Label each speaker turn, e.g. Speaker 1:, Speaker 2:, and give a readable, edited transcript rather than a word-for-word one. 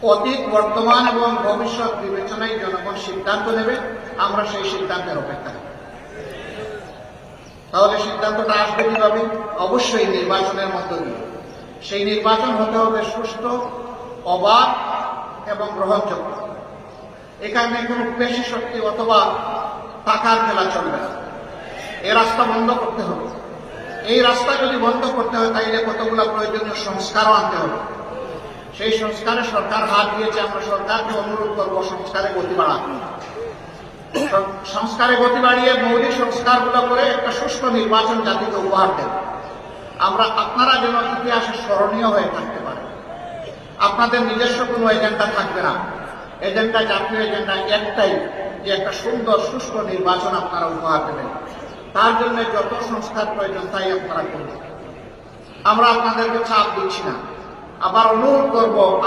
Speaker 1: অতীত, বর্তমান এবং ভবিষ্যৎ বিবেচনায় জনগণ সিদ্ধান্ত নেবে, আমরা সেই সিদ্ধান্তের অপেক্ষায়। তাহলে সিদ্ধান্তটা আসবে কিভাবে? অবশ্যই নির্বাচনের মধ্য দিয়ে। সেই নির্বাচন হতে হবে সুষ্ঠু, অবাধ এবং গ্রহণযোগ্য। এখানে কোনো পেশি শক্তি অথবা টাকার খেলা চলবে না। এই রাস্তা বন্ধ করতে হবে। এই রাস্তা যদি বন্ধ করতে হয় তাইলে কতগুলো প্রয়োজনীয় সংস্কারও আনতে হবে। সেই সংস্কারে সরকার হাত দিয়েছে। আমরা সরকারকে অনুরোধ করবো সংস্কারে গতি বাড়ান। সংস্কারে গতি বাড়িয়ে মৌলিক সংস্কারগুলো করে একটা সুষ্ঠু নির্বাচন জাতিকে উপহার দেন। আপনারা যেন ইতিহাসে স্মরণীয় হয়ে থাকতে পারেন। আপনাদের নিজস্ব কোনো এজেন্ডা থাকবে না। এজেন্ডা, জাতীয় এজেন্ডা একটাই, যে একটা সুন্দর সুষ্ঠু নির্বাচন আপনারা উপহার দেবেন। তার জন্য যত সংস্কার প্রয়োজন তাই আপনারা করবেন। আমরা আপনাদেরকে চাপ দিচ্ছি না। আবার অনুরোধ করবো